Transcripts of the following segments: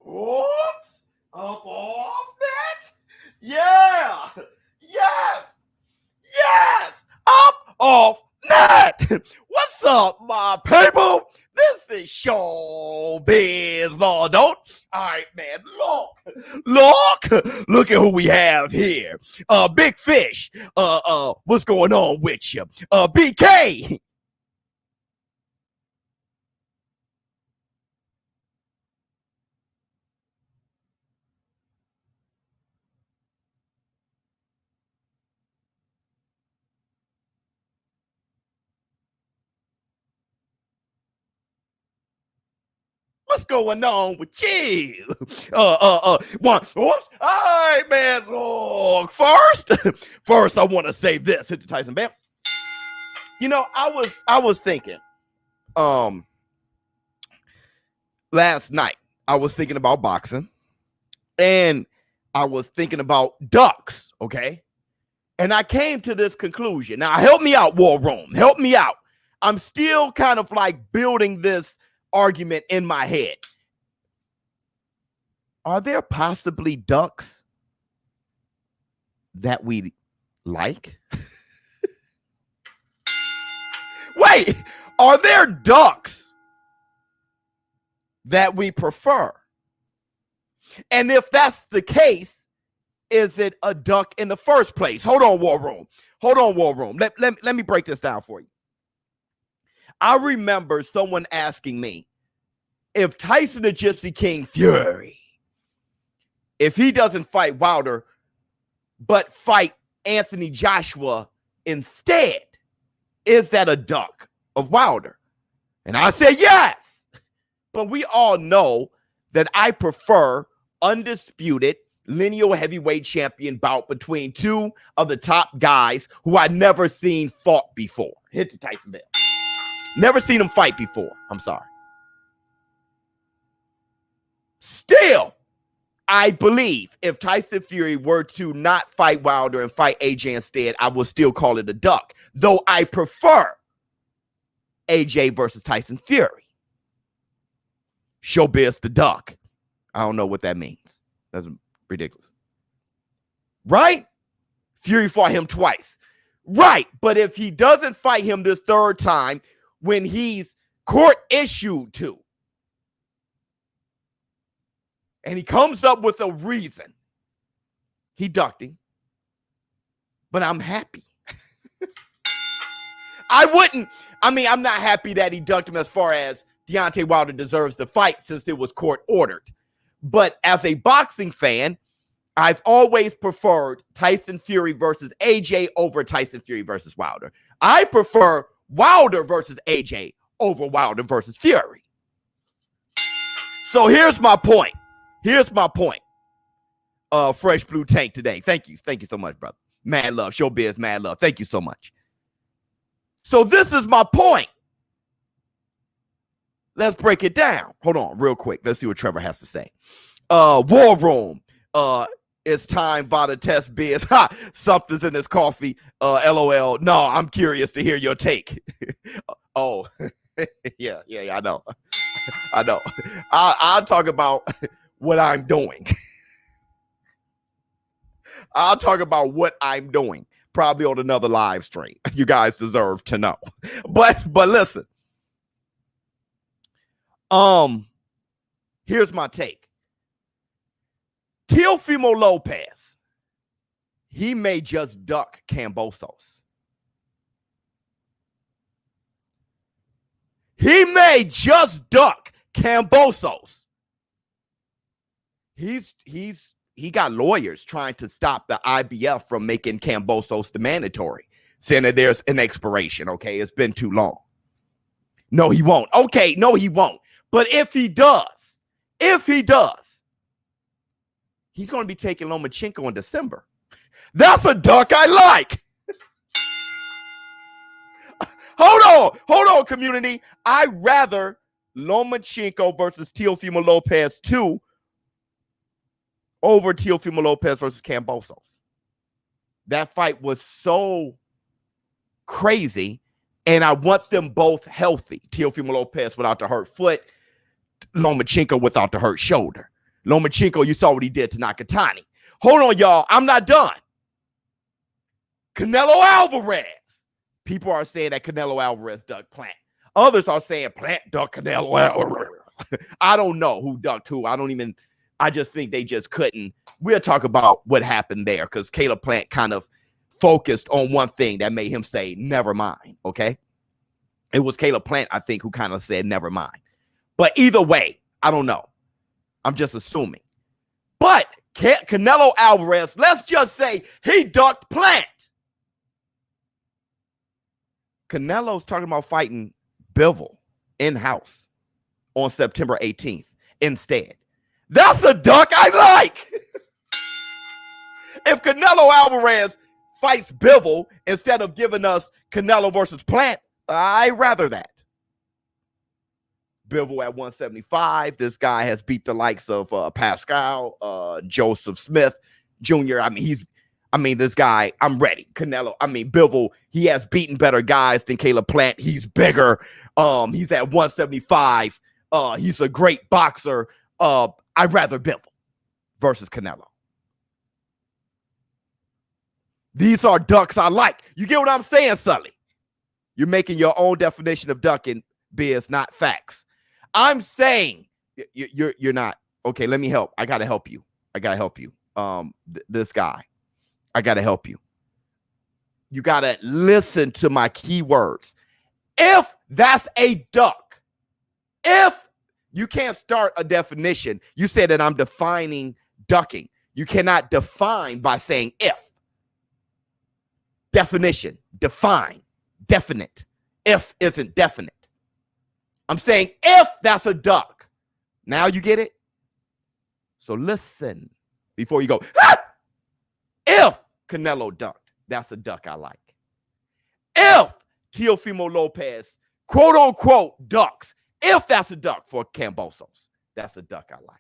Oops. Up off that. Yeah. Yes. Yes. Up off that. What's up, my people? This is ShowBizz, Lord. Don't. All right, man. Look at who we have here. Big Fish. What's going on with you? BK. What's going on with you? One. Oops. All right, man. Look, first, I want to say this. Hit the Tyson bam. You know, I was thinking, last night I was thinking about boxing, and I was thinking about ducks. Okay, and I came to this conclusion. Now, help me out, War Room. Help me out. I'm still kind of like building this argument in my head. Are there possibly ducks that we like? Wait, are there ducks that we prefer? And if that's the case, is it a duck in the first place? Hold on, War Room. Hold on, War Room. Let me break this down for you. I remember someone asking me if Tyson the Gypsy King Fury, if he doesn't fight Wilder, but fight Anthony Joshua instead, is that a duck of Wilder? And I said yes. But we all know that I prefer undisputed lineal heavyweight champion bout between two of the top guys who I never seen fought before. Hit the Tyson bell. Never seen him fight before. I'm sorry. Still, I believe if Tyson Fury were to not fight Wilder and fight AJ instead, I will still call it a duck. Though I prefer AJ versus Tyson Fury. ShowBizz the duck. I don't know what that means. That's ridiculous. Right? Fury fought him twice. Right. But if he doesn't fight him this third time, when he's court issued to, and he comes up with a reason, he ducked him. But I'm happy. I'm not happy that he ducked him as far as Deontay Wilder deserves the fight since it was court ordered. But as a boxing fan, I've always preferred Tyson Fury versus AJ over Tyson Fury versus Wilder. I prefer Wilder versus AJ over Wilder versus Fury. So here's my point. Fresh Blue Tank today. Thank you so much, brother. Mad love. ShowBizz, mad love. Thank you so much. So this is my point. Let's break it down. Hold on real quick. Let's see what Trevor has to say. War Room. It's time, Vada Test Biz. Ha! Something's in this coffee. LOL. No, I'm curious to hear your take. Oh, yeah, I know. I know. I'll talk about what I'm doing. I'll talk about what I'm doing. Probably on another live stream. You guys deserve to know. But listen. Here's my take. Teofimo Lopez, he may just duck Kambosos. He may just duck Kambosos. He got lawyers trying to stop the IBF from making Kambosos the mandatory, saying that there's an expiration. Okay, it's been too long. No, he won't. Okay, no, he won't. But if he does, he's going to be taking Lomachenko in December. That's a duck I like. Hold on, community. I'd rather Lomachenko versus Teofimo Lopez 2 over Teofimo Lopez versus Kambosos. That fight was so crazy, and I want them both healthy. Teofimo Lopez without the hurt foot, Lomachenko without the hurt shoulder. Lomachenko, you saw what he did to Nakatani. Hold on, y'all. I'm not done. Canelo Alvarez. People are saying that Canelo Alvarez ducked Plant. Others are saying Plant ducked Canelo Alvarez. I don't know who ducked who. I just think they just couldn't. We'll talk about what happened there because Caleb Plant kind of focused on one thing that made him say, never mind, okay? It was Caleb Plant, I think, who kind of said, never mind. But either way, I don't know. I'm just assuming. But Canelo Alvarez, let's just say he ducked Plant. Canelo's talking about fighting Bivol in-house on September 18th instead. That's a duck I like. If Canelo Alvarez fights Bivol instead of giving us Canelo versus Plant, I'd rather that. Bivol at 175. This guy has beat the likes of Pascal, Joseph Smith Jr. This guy, I'm ready. Bivol, he has beaten better guys than Caleb Plant. He's bigger. He's at 175. He's a great boxer. I'd rather Bivol versus Canelo. These are ducks I like. You get what I'm saying, Sully? You're making your own definition of ducking, Biz, not facts. I'm saying you're not. Okay, let me help. I got to help you. This guy. I got to help you. You got to listen to my keywords. If that's a duck, if you can't start a definition, you said that I'm defining ducking. You cannot define by saying if. Definition, define, definite. If isn't definite. I'm saying if that's a duck. Now you get it? So listen before you go, ah! If Canelo ducked, that's a duck I like. If Teofimo Lopez, quote unquote, ducks, if that's a duck for Kambosos, that's a duck I like.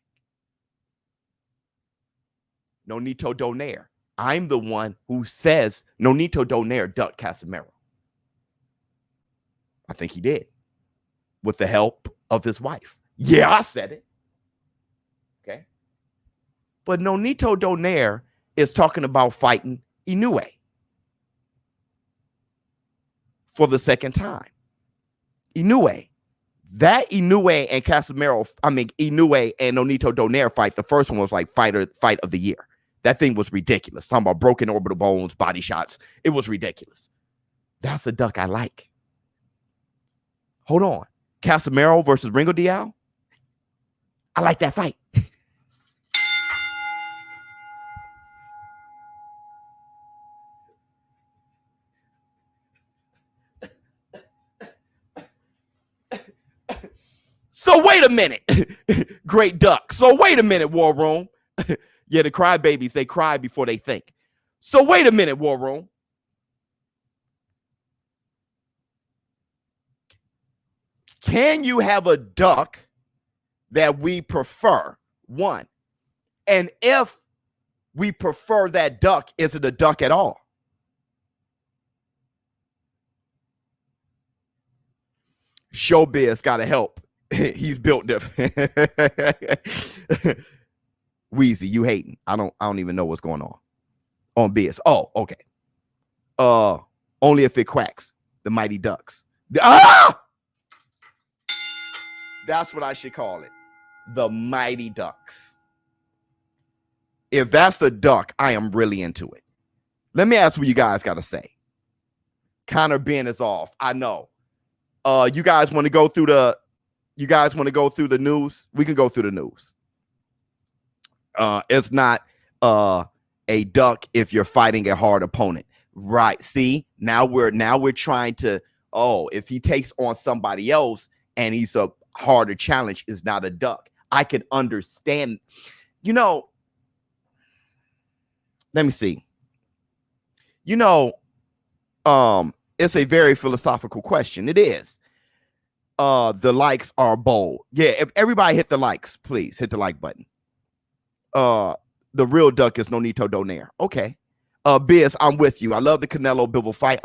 Nonito Donaire. I'm the one who says Nonito Donaire ducked Casimero. I think he did. With the help of his wife. Yeah, I said it. Okay. But Nonito Donaire is talking about fighting Inoue for the second time. Inoue. That Inoue and Casimero, Inoue and Nonito Donaire fight, the first one was like fight of the year. That thing was ridiculous. Talking about broken orbital bones, body shots. It was ridiculous. That's a duck I like. Hold on. Casimero versus Ringo Diao. I like that fight. So wait a minute. Great duck. So wait a minute, War Room. Yeah, the crybabies, they cry before they think. So wait a minute, War Room. Can you have a duck that we prefer? One. And if we prefer that duck, is it a duck at all? ShowBizz got to help. He's built different. Weezy, you hating. I don't even know what's going on Biz. Oh, okay. Only if it quacks. The Mighty Ducks. That's what I should call it. The Mighty Ducks. If that's a duck, I am really into it. Let me ask what you guys got to say. Connor Ben is off. I know. You guys want to go through the news? We can go through the news. It's not a duck if you're fighting a hard opponent. Right. See, now we're trying to, if he takes on somebody else and he's a harder challenge, is not a duck. I can understand, let me see. It's a very philosophical question. It is. The likes are bold. Yeah, if everybody hit the likes, please hit the like button. The real duck is Nonito Donaire. Okay. Biz, I'm with you. I love the Canelo Bivol fight.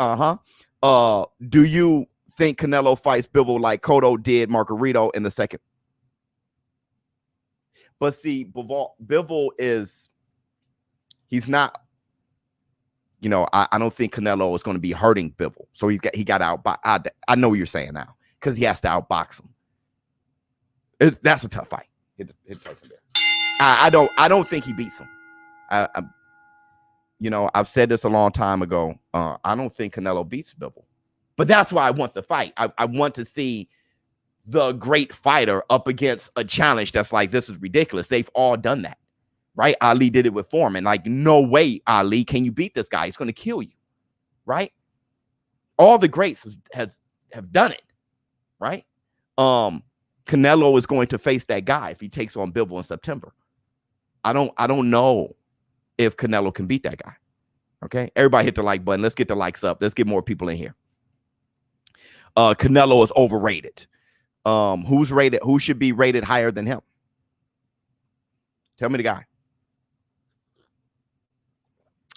Do you think Canelo fights Bivol like Cotto did Margarito in the second? But see, Bivol is, he's not, you know, I don't think Canelo is going to be hurting Bivol. So he got out. I know what you're saying now, because he has to outbox him. That's a tough fight. I don't think he beats him. You know, I've said this a long time ago. I don't think Canelo beats Bivol. But that's why I want the fight. I want to see the great fighter up against a challenge that's like, this is ridiculous. They've all done that, right? Ali did it with Foreman. Like, no way, Ali, can you beat this guy? He's going to kill you, right? All the greats have done it, right? Canelo is going to face that guy if he takes on Bivol in September. I don't know if Canelo can beat that guy. Okay, everybody hit the like button. Let's get the likes up. Let's get more people in here. Canelo is overrated. Who's rated? Who should be rated higher than him? Tell me the guy.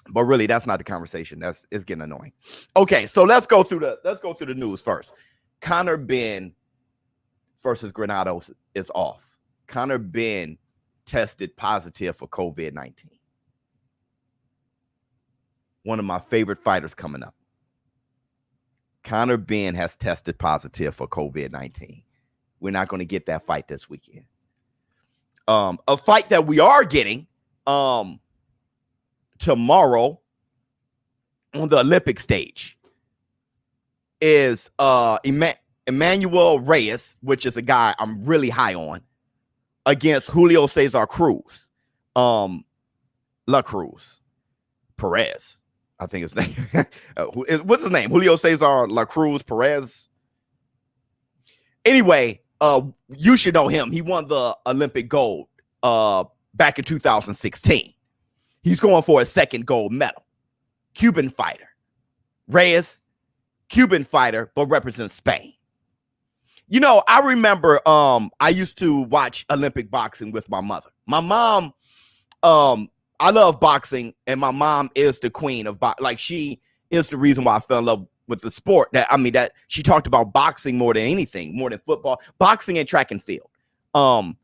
But really, that's not the conversation. It's getting annoying. Okay, so let's go through the news first. Conor Benn versus Granados is off. Conor Benn tested positive for COVID-19. One of my favorite fighters coming up. Conor Benn has tested positive for COVID-19. We're not going to get that fight this weekend. A fight that we are getting tomorrow on the Olympic stage is Emmanuel Reyes, which is a guy I'm really high on, against Julio Cesar Cruz. La Cruz Perez, I think his name. What's his name? Julio Cesar La Cruz Perez. Anyway, you should know him. He won the Olympic gold back in 2016. He's going for a second gold medal. Cuban fighter. Reyes, Cuban fighter, but represents Spain. You know, I remember I used to watch Olympic boxing with my mother. My mom, I love boxing, and my mom is the queen of boxing. Like, she is the reason why I fell in love with the sport. That she talked about boxing more than anything, more than football, boxing and track and field. And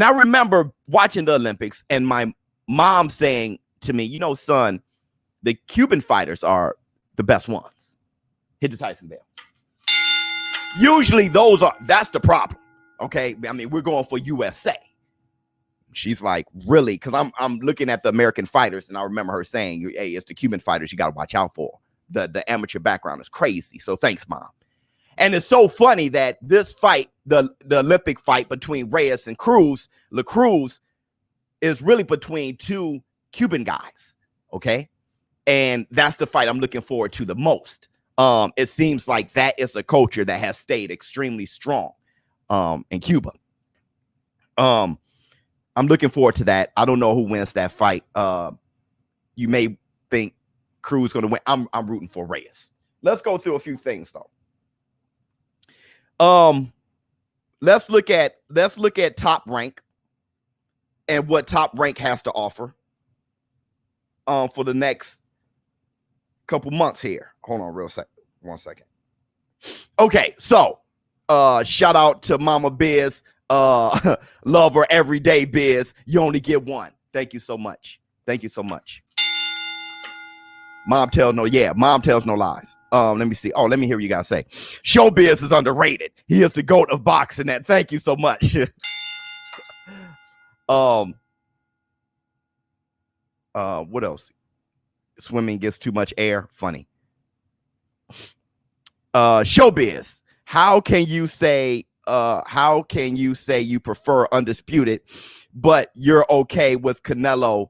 I remember watching the Olympics and my mom saying to me, you know, son, the Cuban fighters are the best ones. Hit the Tyson bell. Usually that's the problem. Okay. I mean, we're going for USA. She's like, really? Because I'm looking at the American fighters, and I remember her saying, hey, it's the Cuban fighters you got to watch out for. The amateur background is crazy. So thanks, Mom. And it's so funny that this fight, the Olympic fight between Reyes and Cruz, La Cruz, is really between two Cuban guys. Okay. And that's the fight I'm looking forward to the most. It seems like that is a culture that has stayed extremely strong in Cuba. I'm looking forward to that. I don't know who wins that fight. You may think Cruz going to win. I'm rooting for Reyes. Let's go through a few things though. Let's look at Top Rank and what Top Rank has to offer for the next couple months here. Hold on 1 second. Okay, so shout out to Mama Biz, love her every day, Biz. You only get one. Thank you so much. Thank you so much. Mom tells no lies. Let me see. Oh, let me hear what you guys say. ShowBizz is underrated. He is the GOAT of boxing. That. Thank you so much. What else? Swimming gets too much air. Funny. ShowBizz. How can you say you prefer Undisputed, but you're okay with Canelo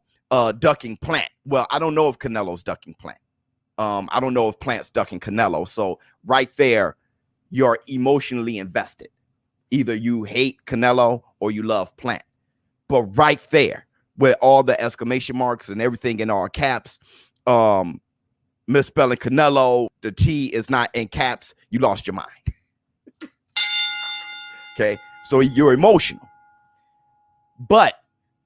ducking Plant? Well, I don't know if Canelo's ducking Plant. I don't know if Plant's ducking Canelo. So right there, you're emotionally invested. Either you hate Canelo or you love Plant. But right there, with all the exclamation marks and everything in all caps, misspelling Canelo, the T is not in caps, you lost your mind. Okay, so you're emotional. But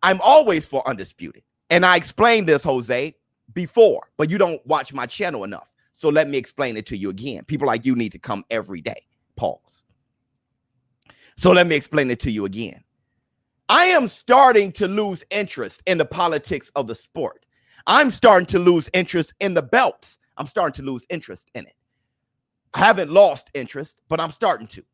I'm always for Undisputed. And I explained this, Jose, before, but you don't watch my channel enough. So let me explain it to you again. People like you need to come every day. Pause. So let me explain it to you again. I am starting to lose interest in the politics of the sport. I'm starting to lose interest in the belts. I'm starting to lose interest in it. I haven't lost interest, but I'm starting to.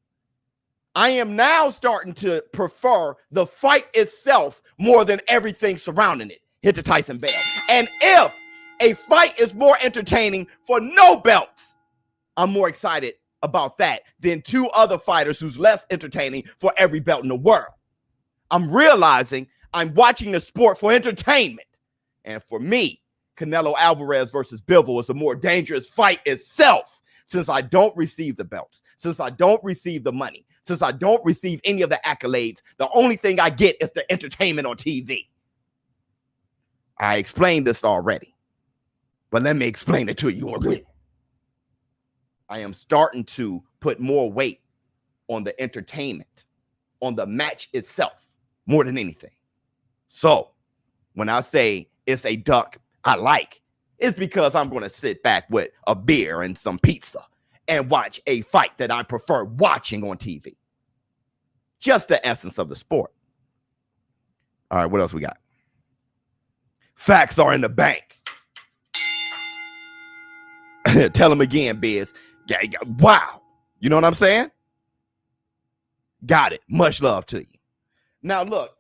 I am now starting to prefer the fight itself more than everything surrounding it. Hit the Tyson bell. And if a fight is more entertaining for no belts, I'm more excited about that than two other fighters who's less entertaining for every belt in the world. I'm realizing I'm watching the sport for entertainment. And for me, Canelo Alvarez versus Bivol is a more dangerous fight itself, since I don't receive the belts, since I don't receive the money, since I don't receive any of the accolades. The only thing I get is the entertainment on TV. I explained this already, but let me explain it to you again. I am starting to put more weight on the entertainment, on the match itself, more than anything. So when I say it's a duck I like, it's because I'm going to sit back with a beer and some pizza and watch a fight that I prefer watching on TV. Just the essence of the sport. All right, what else we got? Facts are in the bank. Tell them again, Biz. Wow. You know what I'm saying? Got it. Much love to you. Now, look,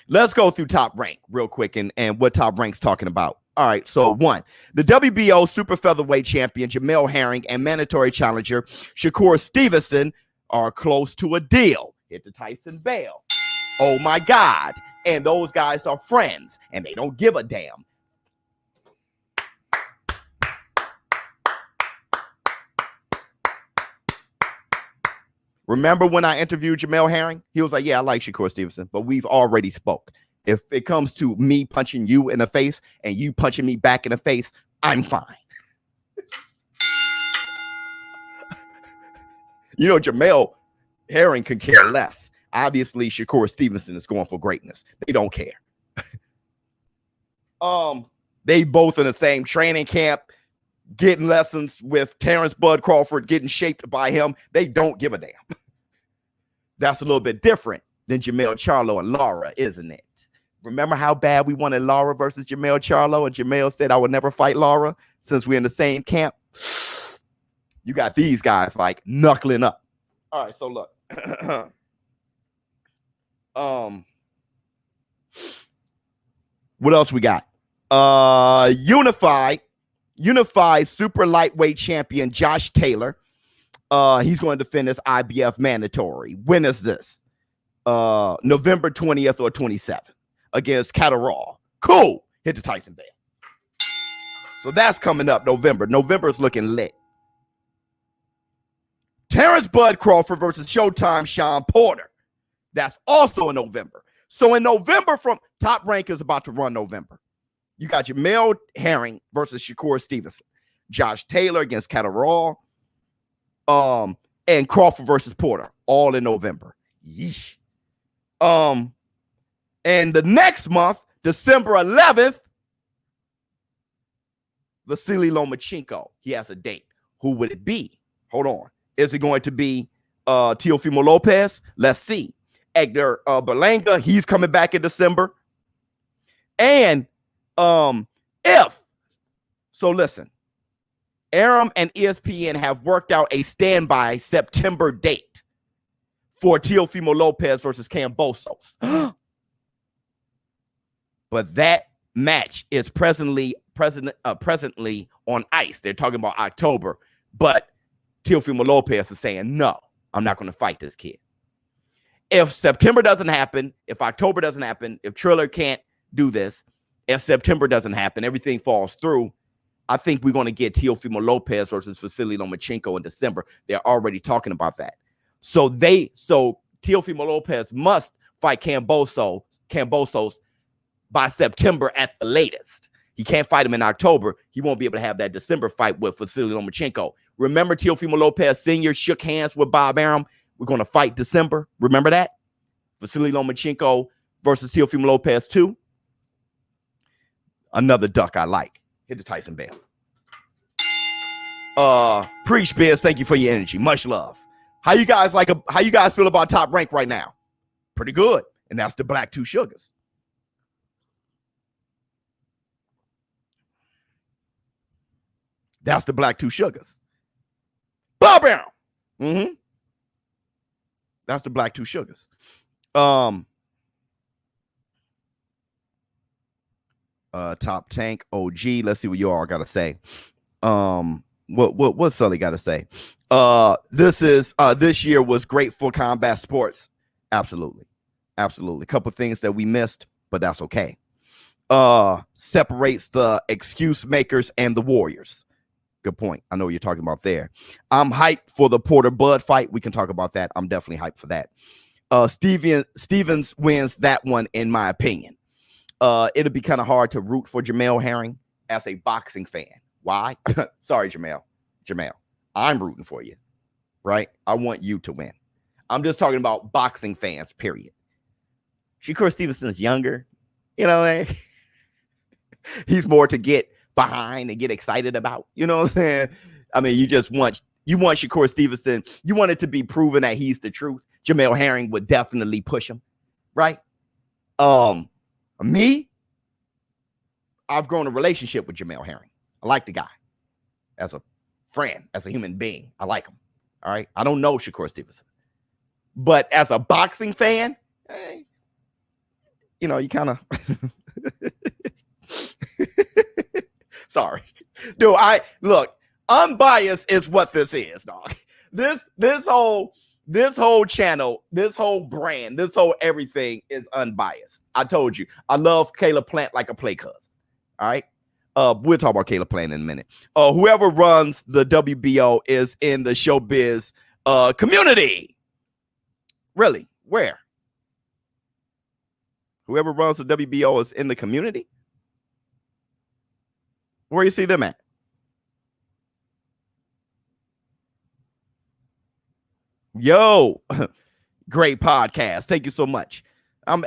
let's go through Top Rank real quick and what Top Rank's talking about. All right, so one, the WBO super featherweight champion Jamel Herring and mandatory challenger Shakur Stevenson are close to a deal. Hit the Tyson bell. Oh my God. And those guys are friends and they don't give a damn. Remember when I interviewed Jamel Herring? He was like, yeah, I like Shakur Stevenson, but we've already spoke. If it comes to me punching you in the face and you punching me back in the face, I'm fine. You know, Jamel Herring can care less. Obviously, Shakur Stevenson is going for greatness. They don't care. They both in the same training camp, getting lessons with Terrence Bud Crawford, getting shaped by him. They don't give a damn. That's a little bit different than Jamel Charlo and Lara, isn't it? Remember how bad we wanted Lara versus Jamel Charlo, and Jamel said I would never fight Lara since we're in the same camp? You got these guys like knuckling up. All right, so look. What else we got? Unified super lightweight champion Josh Taylor. He's going to defend his IBF mandatory. When is this? November 20th or 27th against Caterall. Cool. Hit the Tyson bell. So that's coming up November. November is looking lit. Terrence Bud Crawford versus Showtime Sean Porter. That's also in November. So in November, from Top Rank is about to run November. You got Jamel Herring versus Shakur Stevenson. Josh Taylor against Caterall. And Crawford versus Porter. All in November. Yeesh. And the next month, December 11th, Vasily Lomachenko. He has a date. Who would it be? Hold on. Is it going to be Teofimo Lopez? Let's see. Edgar Berlanga, he's coming back in December. And listen, Aram and ESPN have worked out a standby September date for Teofimo Lopez versus Kambosos. But that match is presently on ice. They're talking about October, but Teofimo Lopez is saying, no, I'm not going to fight this kid. If September doesn't happen, if October doesn't happen, if Triller can't do this, if September doesn't happen, everything falls through, I think we're going to get Teofimo Lopez versus Vasily Lomachenko in December. They're already talking about that. So Teofimo Lopez must fight Kambosos by September at the latest. He can't fight him in October. He won't be able to have that December fight with Vasily Lomachenko. Remember Teofimo Lopez Sr. shook hands with Bob Arum? We're going to fight December. Remember that? Vasily Lomachenko versus Teofimo Lopez 2. Another duck I like. Hit the Tyson bell. Preach, Biz. Thank you for your energy. Much love. How you guys feel about Top Rank right now? Pretty good. And that's the Black Two Sugars. That's the Black Two Sugars. Bob Brown. Mm-hmm. That's the Black Two Sugars. Top Tank OG. Let's see what you all gotta say. What Sully gotta say? This year was great for combat sports. Absolutely. A couple things that we missed, but that's okay. Separates the excuse makers and the warriors. Good point. I know what you're talking about there. I'm hyped for the Porter Bud fight. We can talk about that. I'm definitely hyped for that. Stevens wins that one, in my opinion. It'll be kind of hard to root for Jamel Herring as a boxing fan. Why? Sorry, Jamel. I'm rooting for you, right? I want you to win. I'm just talking about boxing fans, period. Shakur Stevenson's younger. You know, he's more to get behind and get excited about. You know what I'm saying? I mean, you want Shakur Stevenson. You want it to be proven that he's the truth. Jamel Herring would definitely push him, right? Me, I've grown a relationship with Jamel Herring. I like the guy as a friend, as a human being. I like him. All right. I don't know Shakur Stevenson, but as a boxing fan, hey, you know, you kind of sorry, dude. Look, unbiased is what this is, dog. This whole channel, this whole brand, this whole everything is unbiased. I told you, I love Caleb Plant like a play cousin. All right. We'll talk about Caleb Plant in a minute. Whoever runs the WBO is in the ShowBizz community. Really? Where? Whoever runs the WBO is in the community? Where you see them at? Yo, great podcast. Thank you so much.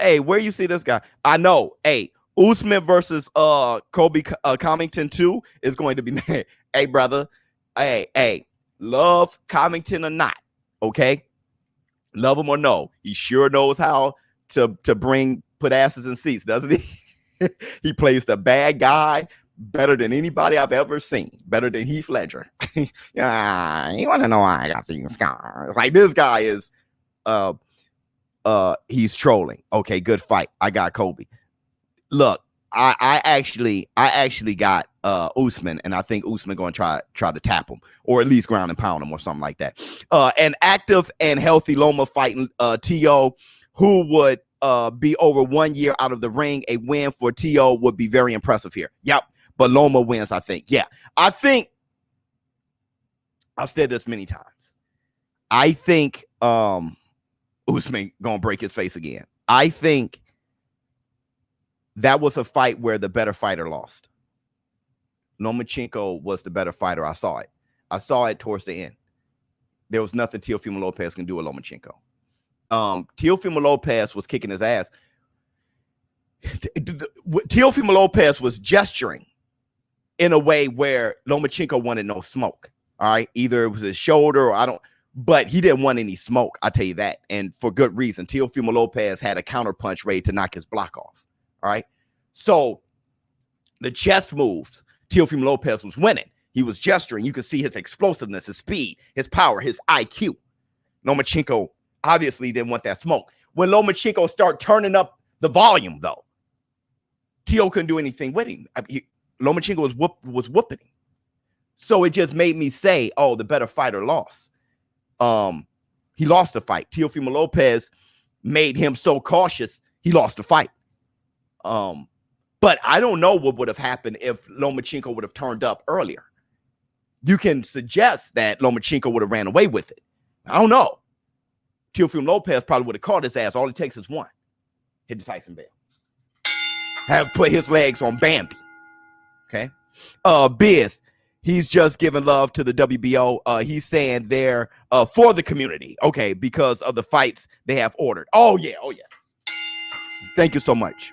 Hey, where you see this guy? I know. Hey, Usman versus Kobe Covington 2 is going to be hey, brother. Hey, love Covington or not, okay? Love him or no, he sure knows how to put asses in seats, doesn't he? He plays the bad guy better than anybody I've ever seen, better than Heath Ledger. Yeah, you want to know why I got these scars? Like, this guy is he's trolling. Okay, good fight. I got Kobe. Look, I actually got Usman, and I think Usman going to try to tap him, or at least ground and pound him, or something like that. An active and healthy Loma fighting T.O., who would be over 1 year out of the ring. A win for T.O. would be very impressive here. Yep, but Loma wins, I think. Yeah, I think I've said this many times. I think Usman gonna break his face again. I think that was a fight where the better fighter lost. Lomachenko was the better fighter. I saw it towards the end. There was nothing Teofimo Lopez can do with Lomachenko. Teofimo Lopez was kicking his ass. Teofimo Lopez was gesturing in a way where Lomachenko wanted no smoke. All right. Either it was his shoulder or but he didn't want any smoke. I tell you that. And for good reason. Teofimo Lopez had a counterpunch ready to knock his block off. All right. So the chest moves, Teofimo Lopez was winning. He was gesturing. You could see his explosiveness, his speed, his power, his IQ. Lomachenko obviously didn't want that smoke. When Lomachenko started turning up the volume, though, Teo couldn't do anything with him. Lomachenko was whooping him. So it just made me say, oh, the better fighter lost. He lost the fight. Teofimo Lopez made him so cautious, he lost the fight. But I don't know what would have happened if Lomachenko would have turned up earlier. You can suggest that Lomachenko would have ran away with it. I don't know. Teofimo Lopez probably would have caught his ass. All it takes is one. Hit the Tyson bell. Have put his legs on Bambi. Okay. Biz, he's just giving love to the WBO. He's saying they're for the community. Okay, because of the fights they have ordered. Oh, yeah. Thank you so much.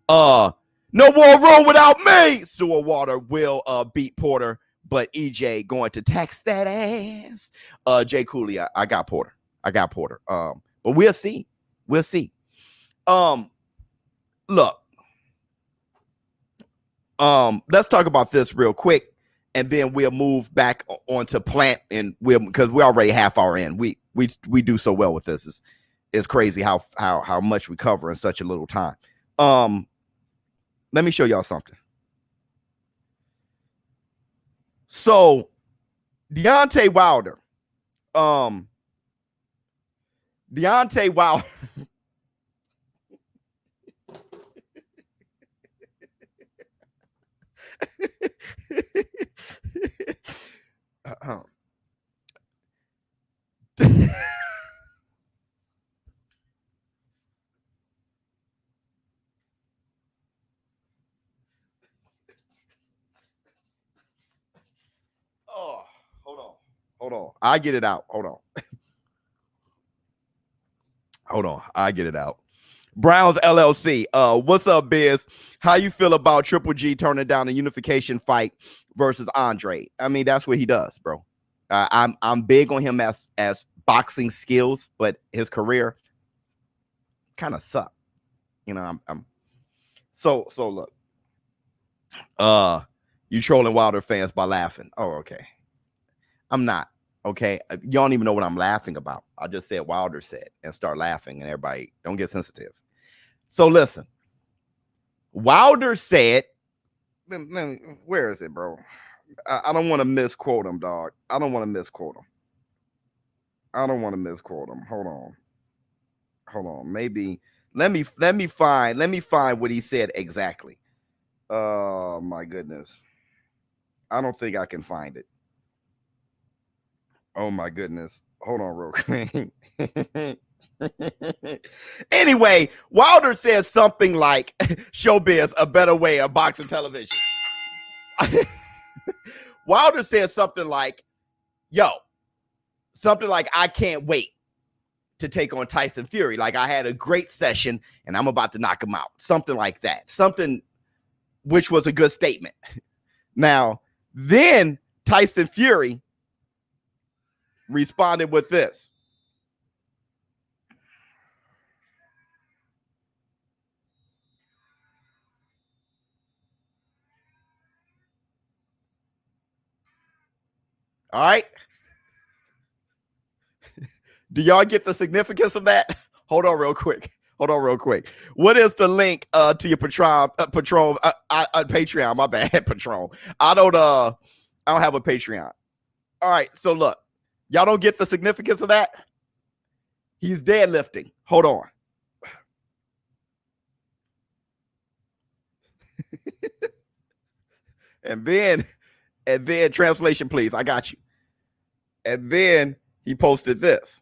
No war room without me. Sewer Water will beat Porter, but EJ going to tax that ass. Jay Cooley, I got Porter. But we'll see. We'll see. Look. Let's talk about this real quick, and then we'll move back onto Plant, and because we're already half hour in. We do so well with this. It's crazy how much we cover in such a little time. Let me show y'all something. So Deontay Wilder. Deontay Wilder. Oh, hold on. I get it out. Hold on. I get it out. Browns LLC. What's up, Biz? How you feel about Triple G turning down a unification fight versus Andre? I mean, that's what he does, bro. I'm big on him as boxing skills, but his career kind of sucked. You know, I'm so look. You trolling Wilder fans by laughing. Oh, okay. I'm not. Okay. You don't even know what I'm laughing about. I just said Wilder said and start laughing, and everybody don't get sensitive. So listen. Wilder said, where is it, bro? I don't want to misquote him, dog. I don't want to misquote him. Hold on. Maybe let me find what he said exactly. Oh my goodness. I don't think I can find it. Oh my goodness. Hold on real quick. Anyway, Wilder says something like ShowBizz, a better way of boxing television. Wilder says something like, I can't wait to take on Tyson Fury. Like, I had a great session and I'm about to knock him out. Something like that. Something which was a good statement. Now, then Tyson Fury responded with this. All right. Do y'all get the significance of that? Hold on real quick. What is the link to your Patreon? Patreon, my bad, Patron. I don't have a Patreon. All right, so look. Y'all don't get the significance of that? He's deadlifting. Hold on. and then translation, please. I got you. And then he posted this.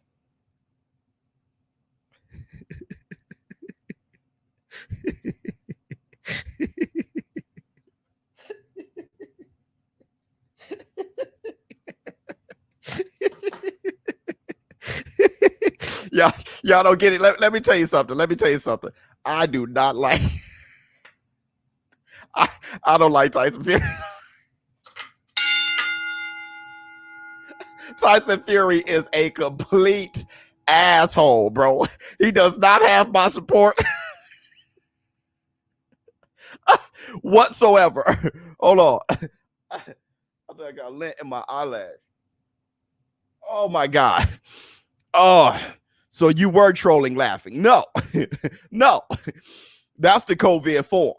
Y'all don't get it. Let me tell you something. I do not like I don't like Tyson Fury. Tyson Fury is a complete asshole, bro. He does not have my support whatsoever. Hold on. I think I got lint in my eyelash. Oh my God. Oh, so you were trolling laughing. No. No. That's the COVID form.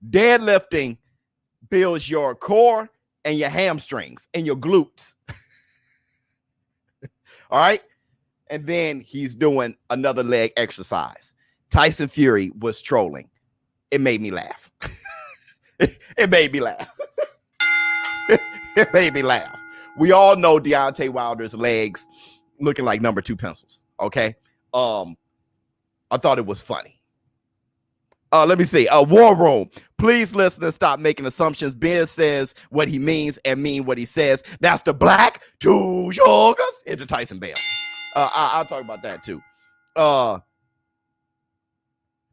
Deadlifting builds your core and your hamstrings and your glutes. All right. And then he's doing another leg exercise. Tyson Fury was trolling. It made me laugh. It made me laugh. It made me laugh. We all know Deontay Wilder's legs looking like number 2 pencils. Okay. I thought it was funny. Let me see. War Room. Please listen and stop making assumptions. Ben says what he means and mean what he says. That's the black 2 sugars into Tyson Bale. I'll talk about that too.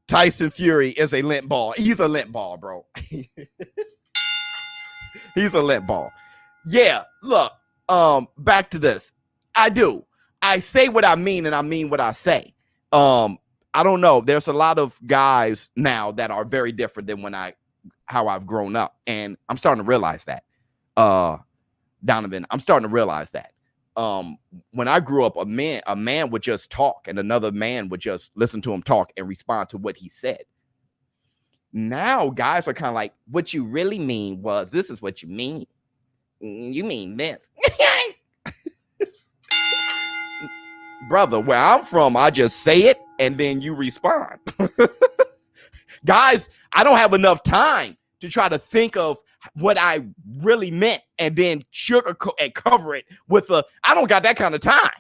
Tyson Fury is a lint ball. He's a lint ball, bro. He's a lint ball. Yeah, look, back to this. I do I say what I mean, and I mean what I say. I don't know. There's a lot of guys now that are very different than how I've grown up, and I'm starting to realize that. Donovan, I'm starting to realize that. When I grew up, a man would just talk, and another man would just listen to him talk and respond to what he said. Now guys are kind of like, what you really mean was, this is what you mean. You mean this. Brother, where I'm from, I just say it and then you respond. Guys, I don't have enough time to try to think of what I really meant and then sugarcoat and cover it with I don't got that kind of time.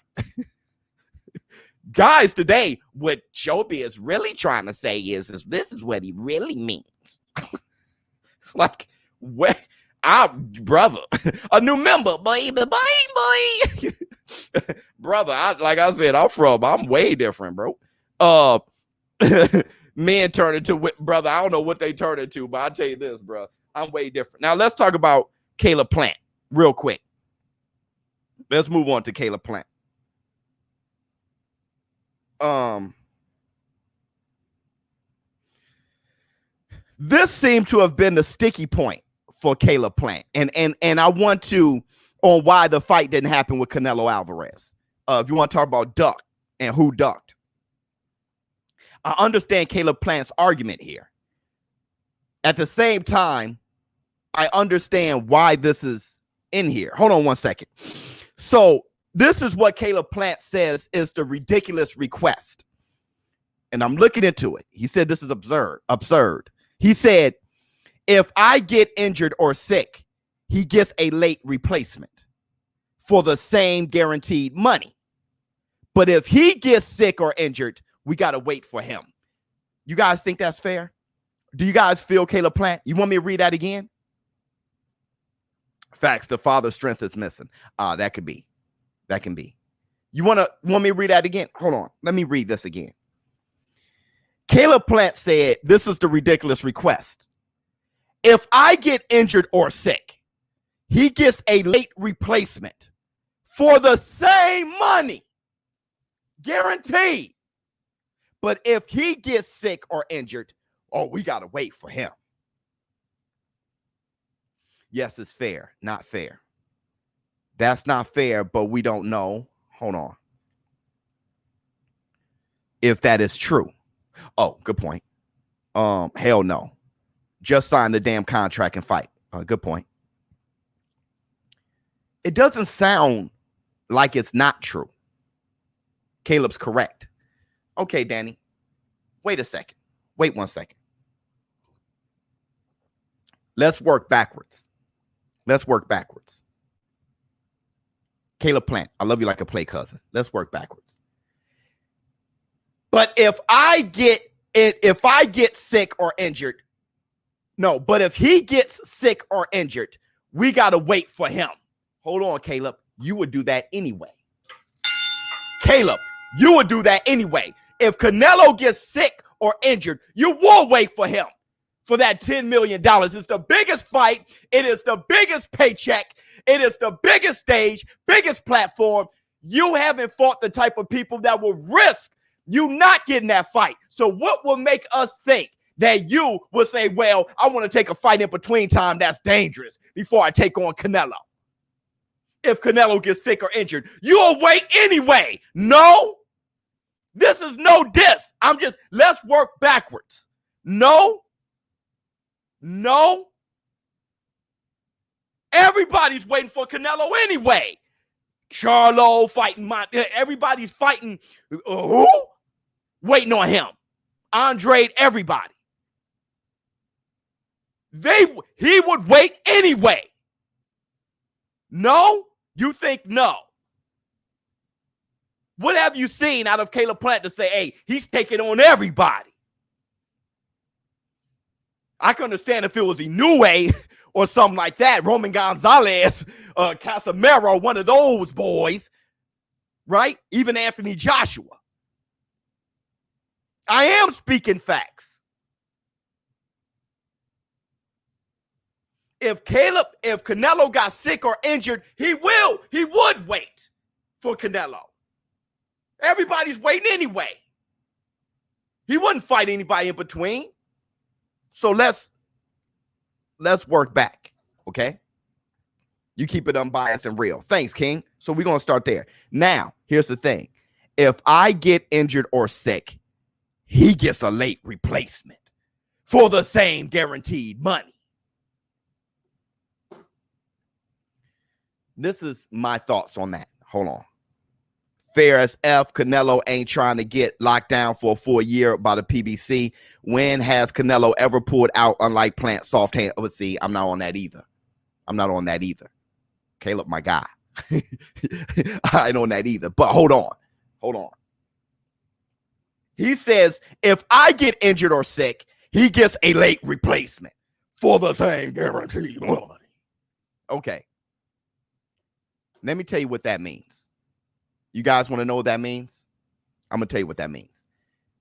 Guys today, what ShowBizz is really trying to say is this is what he really means. It's like, what? Brother, a new member, baby. Brother, like I said, I'm way different, bro. Men turn into, brother, I don't know what they turn into, but I'll tell you this, bro. I'm way different. Now, let's talk about Caleb Plant real quick. Let's move on to Caleb Plant. This seemed to have been the sticky point for Caleb Plant. And I want to, on why the fight didn't happen with Canelo Alvarez. If you want to talk about duck and who ducked. I understand Caleb Plant's argument here. At the same time, I understand why this is in here. Hold on one second. So this is what Caleb Plant says is the ridiculous request. And I'm looking into it. He said this is absurd. He said, if I get injured or sick, he gets a late replacement for the same guaranteed money. But if he gets sick or injured, we got to wait for him. You guys think that's fair? Do you guys feel Caleb Plant? You want me to read that again? Facts, the father's strength is missing. That could be. That can be. You want me to read that again? Hold on. Let me read this again. Caleb Plant said, this is the ridiculous request. If I get injured or sick, he gets a late replacement for the same money. Guaranteed. But if he gets sick or injured, we got to wait for him. Yes, it's fair. Not fair. That's not fair, but we don't know. Hold on. If that is true. Oh, good point. Hell no. Just sign the damn contract and fight. Good point. It doesn't sound like it's not true. Caleb's correct. Okay, Danny. Wait a second. Wait 1 second. Let's work backwards. Let's work backwards. Caleb Plant, I love you like a play cousin. Let's work backwards. But if I get sick or injured, no, but if he gets sick or injured, we got to wait for him. Hold on, Caleb. You would do that anyway. Caleb, you would do that anyway. If Canelo gets sick or injured, you will wait for him for that $10 million. It's the biggest fight. It is the biggest paycheck. It is the biggest stage, biggest platform. You haven't fought the type of people that will risk you not getting that fight. So what will make us think that you will say, well, I want to take a fight in between time that's dangerous before I take on Canelo? If Canelo gets sick or injured, you'll wait anyway. No, this is no diss. Let's work backwards. No. Everybody's waiting for Canelo anyway. Charlo fighting, everybody's fighting. Who? Waiting on him. Andre, everybody. He would wait anyway. No? You think no? What have you seen out of Caleb Plant to say, hey, he's taking on everybody? I can understand if it was Inoue or something like that, Roman Gonzalez, Casimero, one of those boys, right? Even Anthony Joshua. I am speaking facts. If Canelo got sick or injured, he would wait for Canelo. Everybody's waiting anyway. He wouldn't fight anybody in between. So let's work back, okay? You keep it unbiased and real. Thanks, King. So we're going to start there. Now, here's the thing. If I get injured or sick, he gets a late replacement for the same guaranteed money. This is my thoughts on that. Hold on. Fair as F, Canelo ain't trying to get locked down for a full year by the PBC. When has Canelo ever pulled out unlike Plant soft hand? Oh, see, I'm not on that either. I'm not on that either. Caleb, my guy. I ain't on that either. But hold on. Hold on. He says, if I get injured or sick, he gets a late replacement for the same guaranteed money. Okay. Let me tell you what that means. You guys want to know what that means? I'm going to tell you what that means.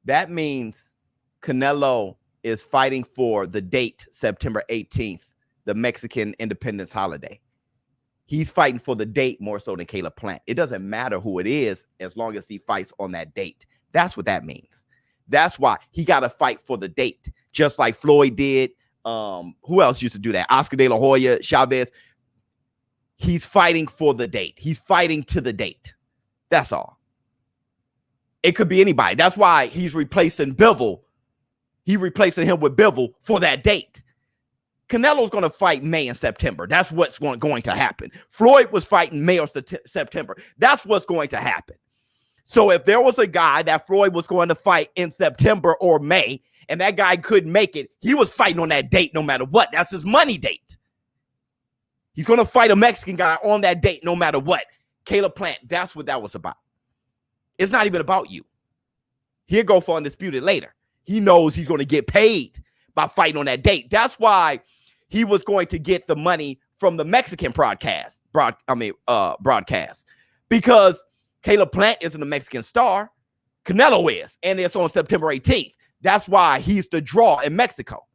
That means Canelo is fighting for the date, September 18th, the Mexican Independence holiday. He's fighting for the date more so than Caleb Plant. It doesn't matter who it is as long as he fights on that date. That's what that means. That's why he got to fight for the date, just like Floyd did. Who else used to do that? Oscar De La Hoya, Chavez. He's fighting for the date. He's fighting to the date. That's all. It could be anybody. That's why he's replacing Bivol. He's replacing him with Bivol for that date. Canelo's going to fight May and September. That's what's going to happen. Floyd was fighting May or September. That's what's going to happen. So if there was a guy that Floyd was going to fight in September or May, and that guy couldn't make it, he was fighting on that date no matter what. That's his money date. He's going to fight a Mexican guy on that date no matter what. Caleb Plant, that's what that was about. It's not even about you. He'll go for undisputed later. He knows he's going to get paid by fighting on that date. That's why he was going to get the money from the Mexican broadcast, because Caleb Plant isn't a Mexican star. Canelo is, and it's on September 18th. That's why he's the draw in Mexico.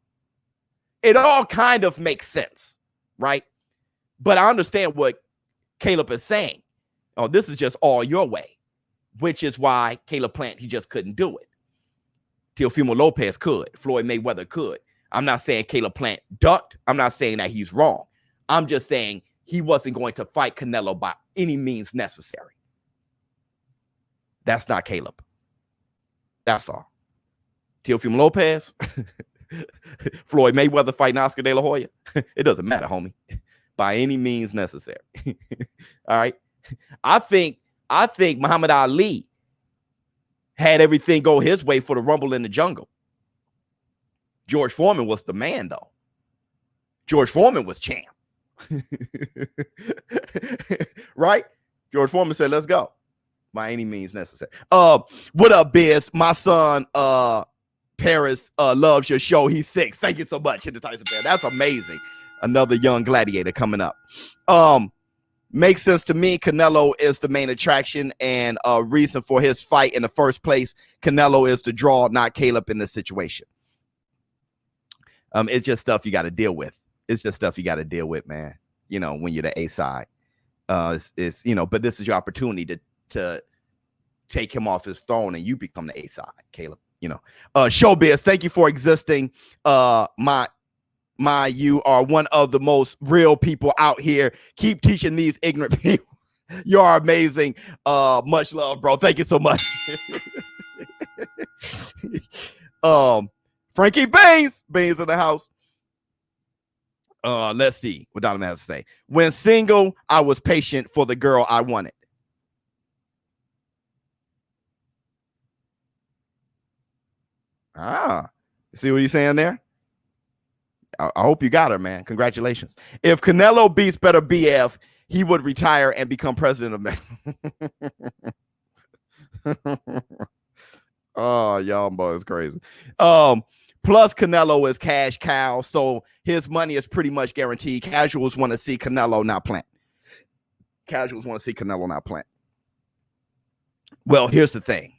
It all kind of makes sense, right? But I understand what Caleb is saying. Oh, this is just all your way, which is why Caleb Plant, he just couldn't do it. Teofimo Lopez could. Floyd Mayweather could. I'm not saying Caleb Plant ducked. I'm not saying that he's wrong. I'm just saying he wasn't going to fight Canelo by any means necessary. That's not Caleb. That's all. Teofimo Lopez, Floyd Mayweather fighting Oscar De La Hoya. It doesn't matter, homie. By any means necessary. All right. I think Muhammad Ali had everything go his way for the Rumble in the Jungle. George Foreman was the man, though. George Foreman was champ. Right? George Foreman said, let's go. By any means necessary. What up, Biz? My son, Paris, loves your show. He's 6. Thank you so much, in the Tyson Fan. That's amazing. Another young gladiator coming up. Makes sense to me. Canelo is the main attraction and reason for his fight in the first place. Canelo is the draw, not Caleb in this situation. It's just stuff you got to deal with. It's just stuff you got to deal with, man. You know, when you're the A side, it's you know. But this is your opportunity to take him off his throne and you become the A side, Caleb. You know, ShowBizz. Thank you for existing. You are one of the most real people out here. Keep teaching these ignorant people. You are amazing. Much love, bro. Thank you so much. Frankie Baines in the house. Let's see what Donovan has to say. When single, I was patient for the girl I wanted. See what he's saying there? I hope you got her, man. Congratulations. If Canelo beats Better BF, he would retire and become president of Mexico. Oh, y'all boys crazy. Plus Canelo is cash cow, so his money is pretty much guaranteed. Casuals want to see Canelo, not Plant. Casuals want to see Canelo, not Plant. Well, here's the thing.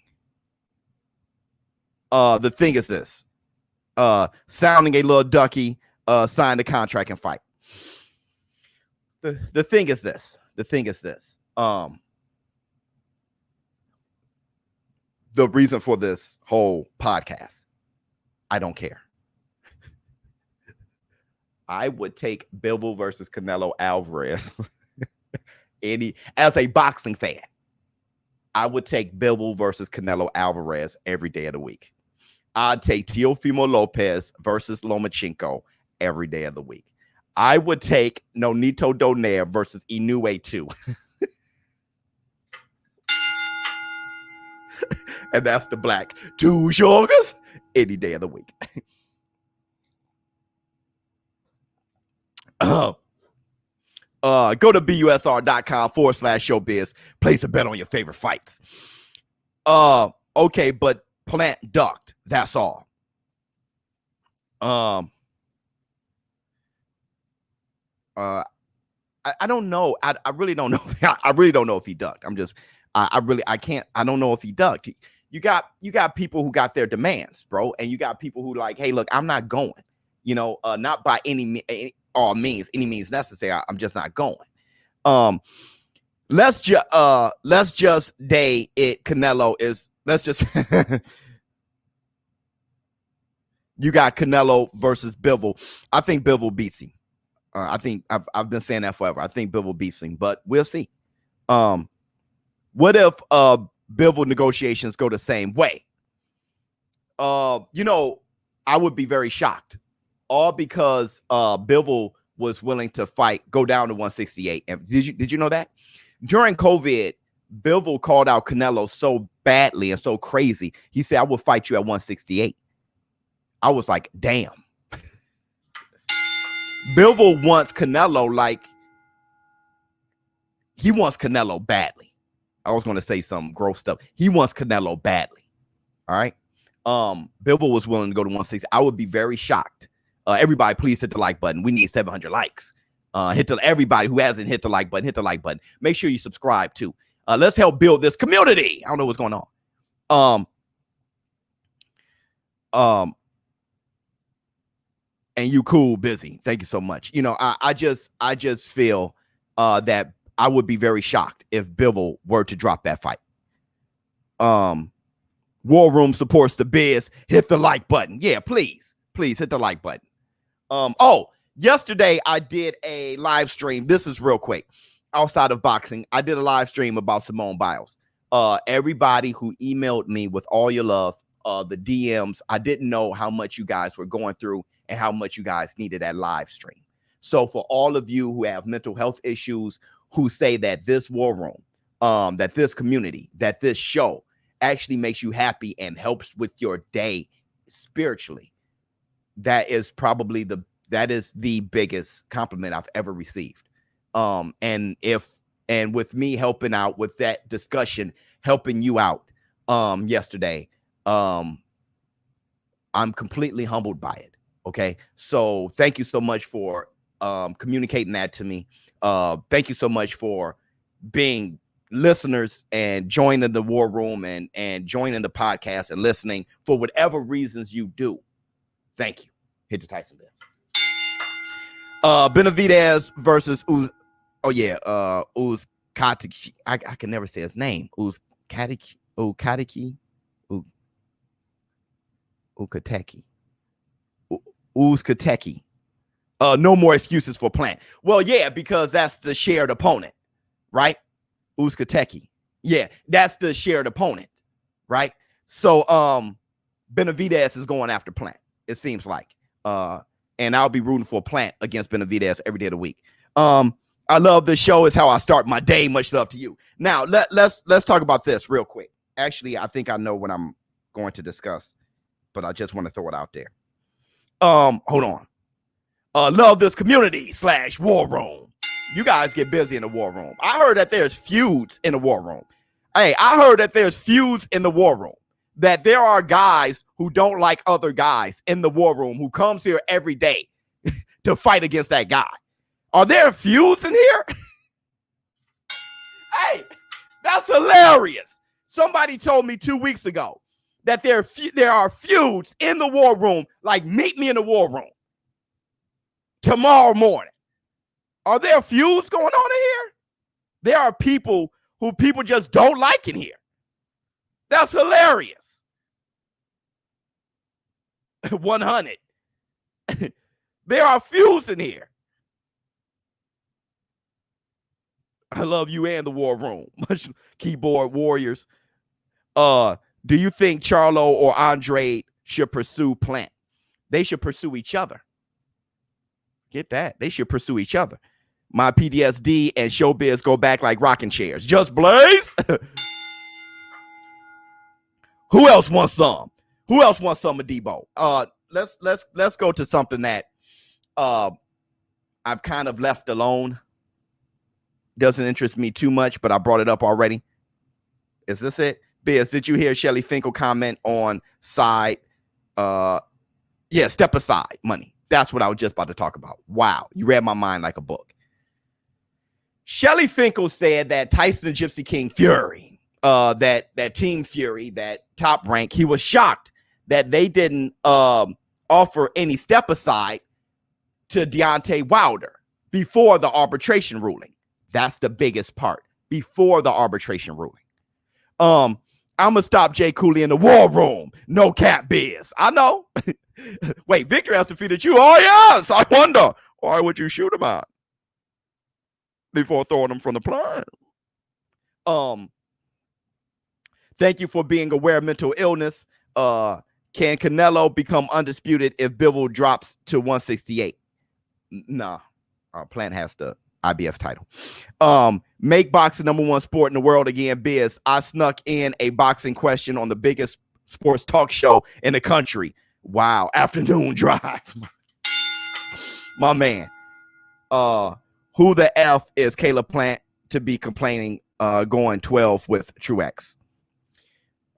The thing is this. Sounding a little ducky, sign the contract and fight. The thing is this. the reason for this whole podcast. I don't care. I would take Bivol versus Canelo Alvarez. As a boxing fan, I would take Bivol versus Canelo Alvarez every day of the week. I'd take Teofimo Lopez versus Lomachenko every day of the week. I would take Nonito Donaire versus Inoue 2. And that's the black 2 sugars any day of the week. Go to busr.com/showbiz. Place a bet on your favorite fights. Okay, but Plant ducked. That's all. I don't know. I really don't know. I really don't know if he ducked. I don't know if he ducked. You got people who got their demands, bro, and you got people who like, hey, look, I'm not going. Not by any means necessary. I'm just not going. Let's just day it. Canelo is. Let's just. You got Canelo versus Bivol. I think Bivol beats him. I think I've been saying that forever. I think Bivol beats him, but we'll see. What if Bivol negotiations go the same way? I would be very shocked. All because Bivol was willing to go down to 168. And did you know that? During COVID, Bivol called out Canelo so badly and so crazy. He said, I will fight you at 168. I was like, damn. Bivol wants Canelo like he wants Canelo badly. I was going to say some gross stuff. He wants Canelo badly. All right. Bivol was willing to go to 160. I would be very shocked. Everybody, please hit the like button. We need 700 likes. Everybody who hasn't hit the like button, hit the like button. Make sure you subscribe too. Let's help build this community. I don't know what's going on. And you cool, busy. Thank you so much. I just feel that I would be very shocked if Bivol were to drop that fight. War Room supports the biz. Hit the like button. Yeah, please hit the like button. Yesterday I did a live stream. This is real quick. Outside of boxing, I did a live stream about Simone Biles. Everybody who emailed me with all your love, the DMs, I didn't know how much you guys were going through and how much you guys needed that live stream. So for all of you who have mental health issues, who say that this war room, that this community, that this show actually makes you happy and helps with your day spiritually, that is the biggest compliment I've ever received. And with me helping out with that discussion, helping you out yesterday, I'm completely humbled by it. Okay. So thank you so much for communicating that to me. Thank you so much for being listeners and joining the war room and joining the podcast and listening for whatever reasons you do. Thank you. Hit the Tyson bell. Benavidez versus Uzkatiki. I can never say his name. Uzkatiki. Uzkateki. No more excuses for Plant. Well, yeah, because that's the shared opponent, right? Uzkateki. Yeah, that's the shared opponent, right? So Benavidez is going after Plant, it seems like. And I'll be rooting for Plant against Benavidez every day of the week. I love this show. Is how I start my day. Much love to you. Now let's talk about this real quick. Actually, I think I know what I'm going to discuss, but I just want to throw it out there. Hold on. Love this community / war room. You guys get busy in the war room. I heard that there's feuds in the war room. Hey, I heard that there's feuds in the war room. That there are guys who don't like other guys in the war room who comes here every day to fight against that guy. Are there feuds in here? Hey, that's hilarious. Somebody told me 2 weeks ago that there are feuds in the war room, like meet me in the war room tomorrow morning. Are there feuds going on in here? There are people who people just don't like in here. That's hilarious. 100. There are feuds in here. I love you and the War Room. Keyboard warriors. Do you think Charlo or Andre should pursue Plant? They should pursue each other. Get that? They should pursue each other. My PTSD and ShowBizz go back like rocking chairs. Just Blaze. Who else wants some? Who else wants some of Debo? Let's go to something that I've kind of left alone. Doesn't interest me too much, but I brought it up already. Is this it? Biz, did you hear Shelly Finkel comment on side? Yeah, step aside money. That's what I was just about to talk about. Wow, you read my mind like a book. Shelly Finkel said that Tyson and Gypsy King Fury, that Team Fury, that Top Rank, he was shocked that they didn't offer any step aside to Deontay Wilder before the arbitration ruling. That's the biggest part. Before the arbitration ruling. I'm gonna stop Jay Cooley in the War Room. No cap Biz. I know. Wait, Victor has defeated you. Oh yes. I wonder why would you shoot him out before throwing him from the plane? Thank you for being aware of mental illness. Can Canelo become undisputed if Bivol drops to 168? Nah. Plant has the IBF title. Make boxing #1 sport in the world again. Biz, I snuck in a boxing question on the biggest sports talk show in the country. Wow. Afternoon drive. My man. Who the F is Caleb Plant to be complaining going 12 with Truex?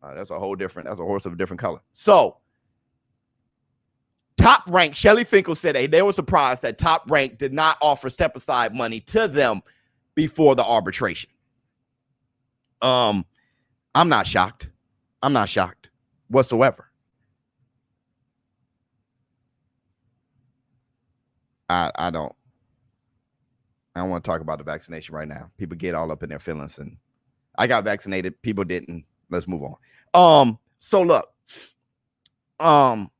That's a horse of a different color. So Top Rank, Shelly Finkel said they were surprised that Top Rank did not offer step aside money to them before the arbitration. I'm not shocked. I'm not shocked whatsoever. I don't want to talk about the vaccination right now. People get all up in their feelings, and I got vaccinated. People didn't. Let's move on. So look, I'm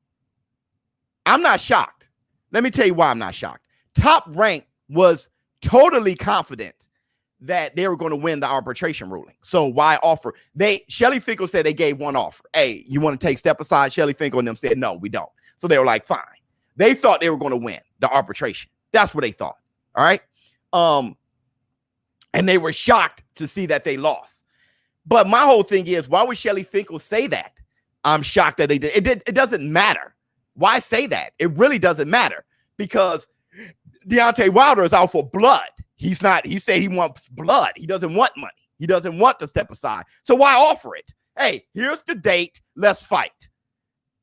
not shocked. Let me tell you why I'm not shocked. Top Rank was totally confident that they were going to win the arbitration ruling. So why offer? Shelly Finkel said they gave one offer. Hey, you want to take step aside? Shelly Finkel and them said, no, we don't. So they were like, fine. They thought they were going to win the arbitration. That's what they thought. All right. And they were shocked to see that they lost. But my whole thing is, why would Shelly Finkel say that? I'm shocked that they did. It doesn't matter. Why say that? It really doesn't matter, because Deontay Wilder is out for blood. He said he wants blood. He doesn't want money. He doesn't want to step aside. So why offer it? Hey, here's the date. Let's fight.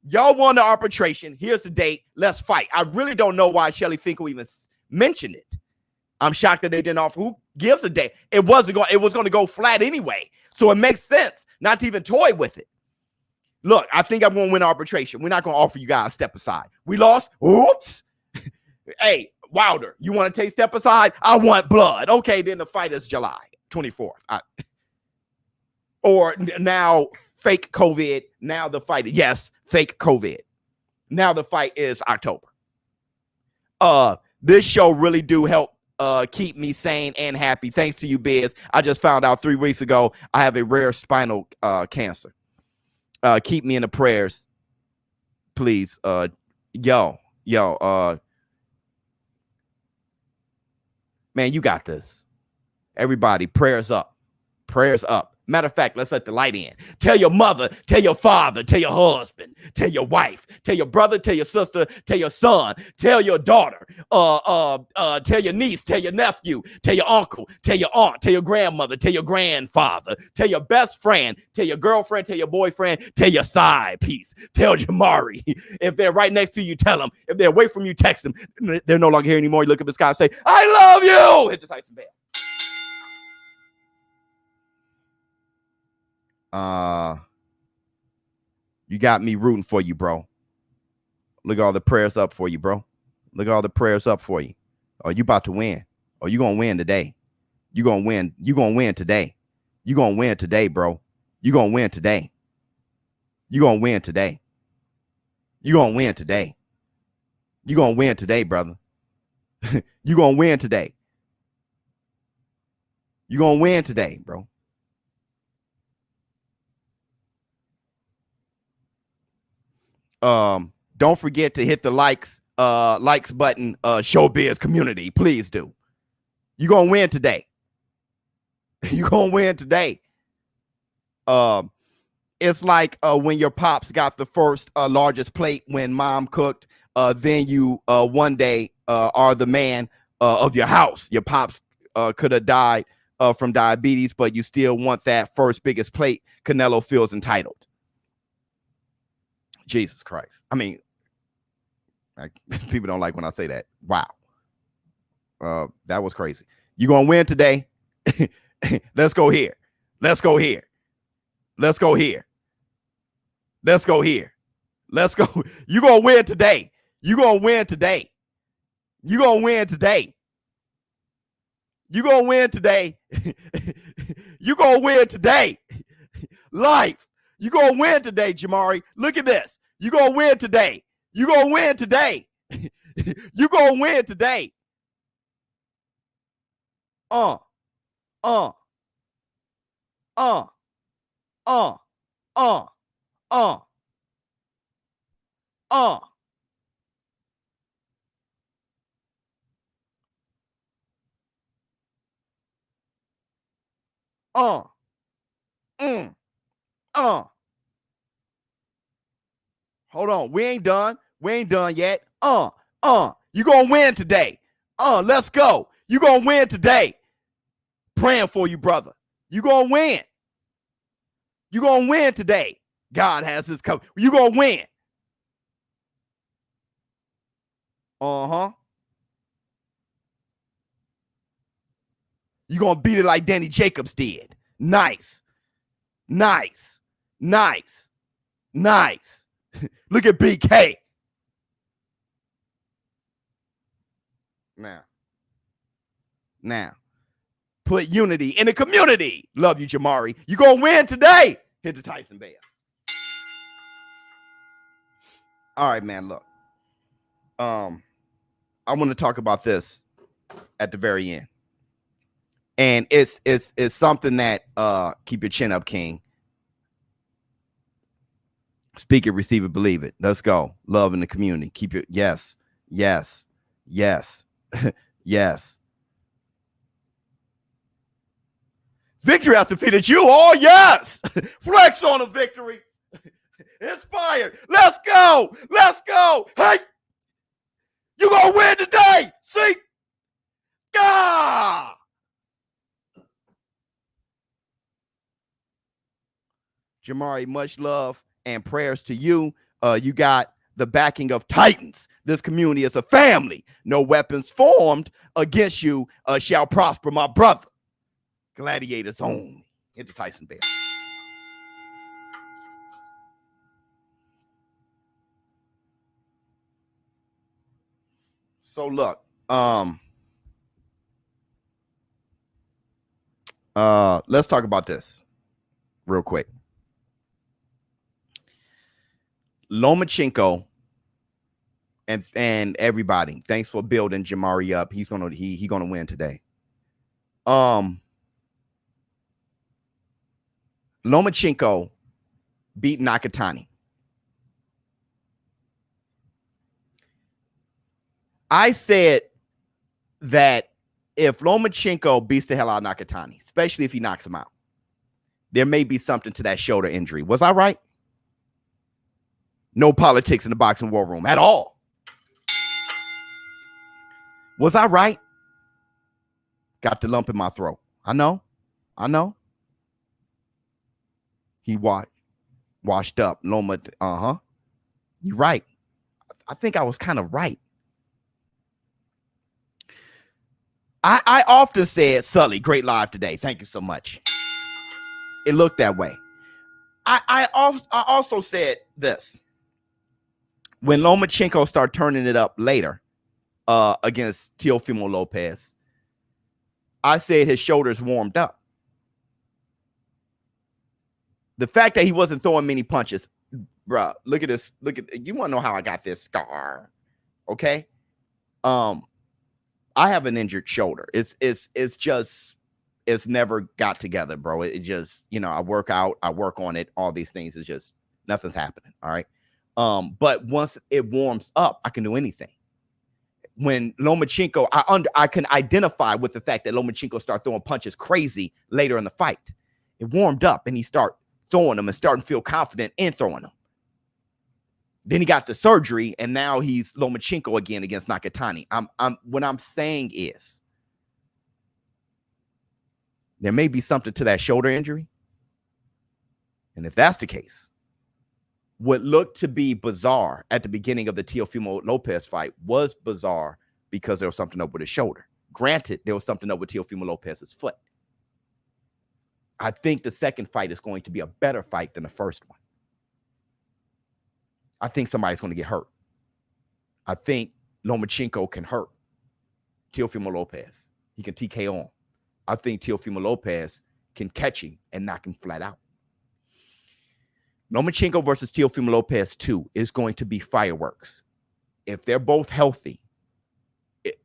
Y'all won the arbitration. Here's the date. Let's fight. I really don't know why Shelly Finkel even mentioned it. I'm shocked that they didn't offer. Who gives a date? It was going to go flat anyway. So it makes sense not to even toy with it. Look, I think I'm going to win arbitration. We're not going to offer you guys step aside. We lost. Oops. Hey, Wilder, you want to take step aside? I want blood. Okay, then the fight is July 24th. Or now fake COVID. Now the fight. Yes, fake COVID. Now the fight is October. This show really do help keep me sane and happy. Thanks to you, Biz. I just found out 3 weeks ago I have a rare spinal cancer. Keep me in the prayers, please. Man, you got this. Everybody, prayers up. Prayers up. Matter of fact, let's let the light in. Tell your mother, tell your father, tell your husband, tell your wife, tell your brother, tell your sister, tell your son, tell your daughter, tell your niece, tell your nephew, tell your uncle, tell your aunt, tell your grandmother, tell your grandfather, tell your best friend, tell your girlfriend, tell your boyfriend, tell your side piece, tell Jamari. If they're right next to you, tell them. If they're away from you, text them. They're no longer here anymore. You look at the sky and say, I love you. Hit the Tyson bell. You got me rooting for you, bro. Look at all the prayers up for you, bro. Look at all the prayers up for you. Oh, you about to win. Oh, you gonna win today. You gonna win. You gonna win today. You gonna win today, bro. You gonna win today. You're going to win today. You're going to win today. You're going to win today, brother. You're going to win today. You're going to win today, bro. Don't forget to hit the likes button, ShowBizz community. Please do. You're going to win today. You're going to win today. It's like when your pops got the first largest plate when mom cooked, then you one day are the man of your house. Your pops could have died from diabetes, but you still want that first biggest plate. Canelo feels entitled. Jesus Christ. I mean, people don't like when I say that. Wow. That was crazy. You're going to win today. Let's go here. Let's go here. Let's go here. Let's go here. Let's go. You're going to win today. You're going to win today. You're going to win today. You're going to win today. You're going to win today. Life. You're going to win today, Jamari. Look at this. You're going to win today. You're going to win today. You're going to win today. Uh. Hold on. We ain't done. We ain't done yet. You gonna win today. Let's go. You gonna win today. Praying for you, brother. You gonna win. You gonna win today. God has his cover. You gonna win. You gonna beat it like Danny Jacobs did. Nice. Nice. Nice. Nice. Look at BK. Now, put unity in the community. Love you, Jamari. You gonna win today. Hit the Tyson Bell. All right, man. Look, I want to talk about this at the very end, and it's something that keep your chin up, King. Speak it, receive it, believe it. Let's go. Love in the community. Keep it. Yes. Yes. Yes. Yes. Victory has defeated you. Oh, yes. Flex on a victory. Inspired. Let's go. Let's go. Hey, you going to win today. See? Ah! Jamari, much love and prayers to you. You got the backing of Titans. This community is a family. No weapons formed against you shall prosper, my brother. Gladiators only. Hit the Tyson Bell. So look, let's talk about this real quick. Lomachenko and everybody, thanks for building Jamari up. He's gonna win today. Lomachenko beat Nakatani. I said that if Lomachenko beats the hell out of Nakatani, especially if he knocks him out, there may be something to that shoulder injury. Was I right? No politics in the boxing war room at all. Was I right? Got the lump in my throat. I know. He washed up. Loma, you're right. I think I was kind of right. I often said, Sully, great live today. Thank you so much. It looked that way. I also said this. When Lomachenko started turning it up later against Teofimo Lopez, I said his shoulders warmed up. The fact that he wasn't throwing many punches bro, look at this. Look at, you want to know how I got this scar? Okay. I have an injured shoulder. It's never got together, bro. It just, you know, I work out, I work on it, all these things. It's just nothing's happening. All right. But once it warms up, I can do anything. When Lomachenko, I can identify with the fact that Lomachenko started throwing punches crazy later in the fight. It warmed up and he started throwing them and starting to feel confident in throwing them. Then he got the surgery and now he's Lomachenko again against Nakatani. What I'm saying is there may be something to that shoulder injury. And if that's the case, what looked to be bizarre at the beginning of the Teofimo Lopez fight was bizarre because there was something up with his shoulder. Granted, there was something up with Teofimo Lopez's foot. I think the second fight is going to be a better fight than the first one. I think somebody's going to get hurt. I think Lomachenko can hurt Teofimo Lopez. He can TKO him. I think Teofimo Lopez can catch him and knock him flat out. Lomachenko versus Teofimo Lopez 2 is going to be fireworks. If they're both healthy,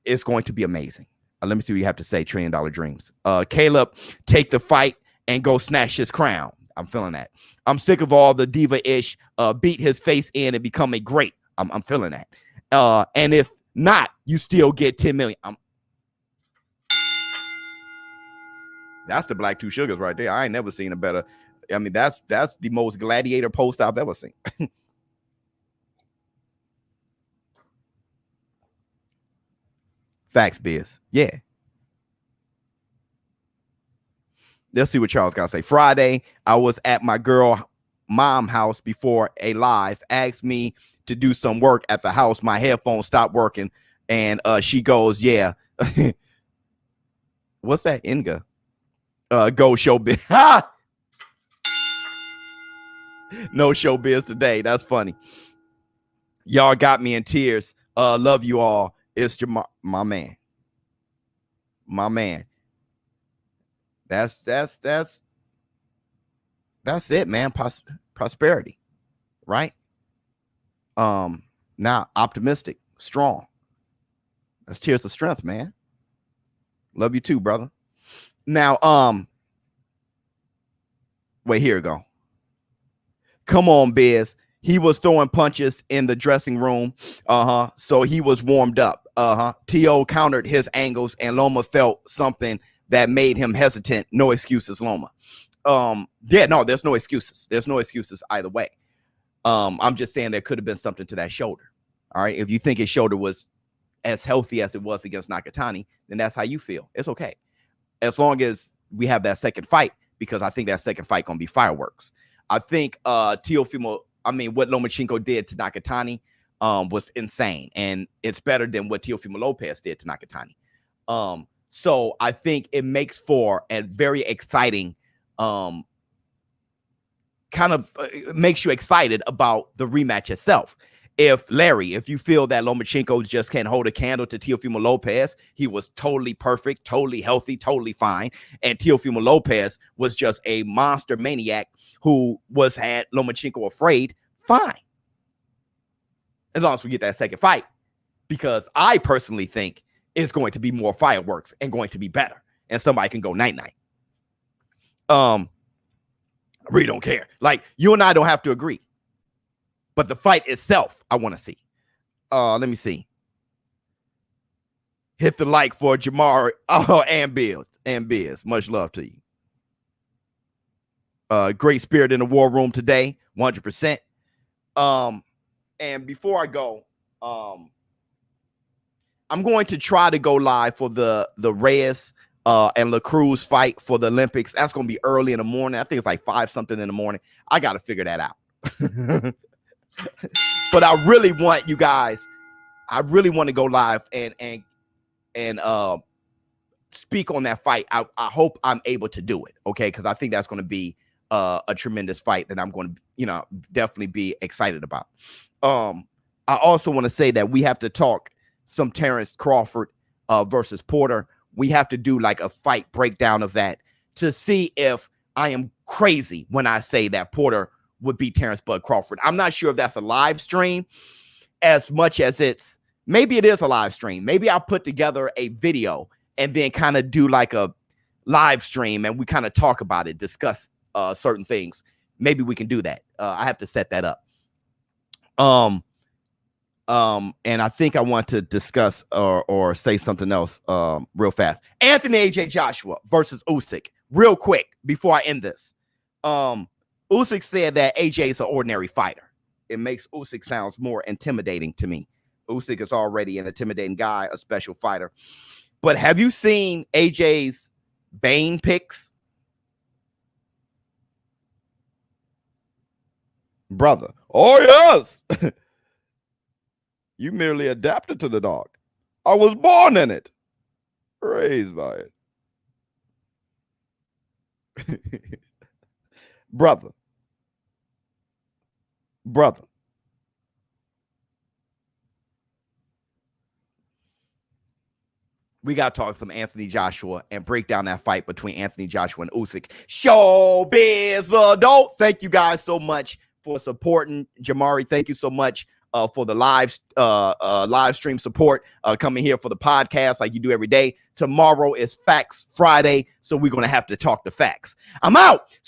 it's going to be amazing. Let me see what you have to say, $1 Trillion Dreams. Caleb, take the fight and go snatch his crown. I'm feeling that. I'm sick of all the diva-ish, beat his face in and become a great. I'm feeling that. And if not, you still get 10 million. That's the Black Two Sugars right there. I ain't never seen a better. I mean, that's the most gladiator post I've ever seen. Facts, Biz. Yeah. Let's see what Charles got to say. Friday, I was at my girl mom house before a live, asked me to do some work at the house. My headphones stopped working, and she goes, yeah. What's that, Inga? Go ShowBizz. No ShowBizz today. That's funny. Y'all got me in tears. Love you all. It's your my man. My man. That's it, man. Prosperity, right? Now optimistic, strong. That's tears of strength, man. Love you too, brother. Now, wait, here we go. Come on, Biz. He was throwing punches in the dressing room. So he was warmed up. T.O. countered his angles, and Loma felt something that made him hesitant. No excuses, Loma. Yeah, no, there's no excuses. There's no excuses either way. I'm just saying there could have been something to that shoulder. All right. If you think his shoulder was as healthy as it was against Nakatani, then that's how you feel. It's okay. As long as we have that second fight, because I think that second fight gonna be fireworks. I think Teofimo, what Lomachenko did to Nakatani was insane, and it's better than what Teofimo Lopez did to Nakatani. So I think it makes for a very exciting, makes you excited about the rematch itself. If you feel that Lomachenko just can't hold a candle to Teofimo Lopez, he was totally perfect, totally healthy, totally fine. And Teofimo Lopez was just a monster maniac who had Lomachenko afraid, fine. As long as we get that second fight, because I personally think it's going to be more fireworks and going to be better. And somebody can go night-night. I really don't care. Like, you and I don't have to agree. But the fight itself, I want to see. Let me see. Hit the like for Jamar and Biz. Much love to you. Great spirit in the war room today, 100%. And before I go, I'm going to try to go live for the Reyes and La Cruz fight for the Olympics. That's going to be early in the morning. I think it's like 5 something in the morning. I got to figure that out. But I really want you guys, I really want to go live and speak on that fight. I hope I'm able to do it, okay? Because I think that's going to be a tremendous fight that I'm going to, definitely be excited about. I also want to say that we have to talk some Terrence Crawford versus Porter. We have to do like a fight breakdown of that to see if I am crazy when I say that Porter would beat Terrence Bud Crawford. I'm not sure if that's a live stream as much as maybe it is a live stream. Maybe I'll put together a video and then kind of do like a live stream and we kind of talk about it, discuss certain things. Maybe we can do that. I have to set that up. And I think I want to discuss or say something else real fast. Anthony AJ Joshua versus Usyk. Real quick before I end this. Usyk said that AJ is an ordinary fighter. It makes Usyk sounds more intimidating to me. Usyk is already an intimidating guy, a special fighter. But have you seen AJ's Bane pics? Brother. Oh, yes. You merely adapted to the dog. I was born in it. Raised by it. Brother. We got to talk some Anthony Joshua and break down that fight between Anthony Joshua and Usyk. ShowBizz adult. Thank you guys so much for supporting. Jamari, thank you so much for the live stream support, coming here for the podcast like you do every day. Tomorrow is Facts Friday, so we're going to have to talk the facts. I'm out.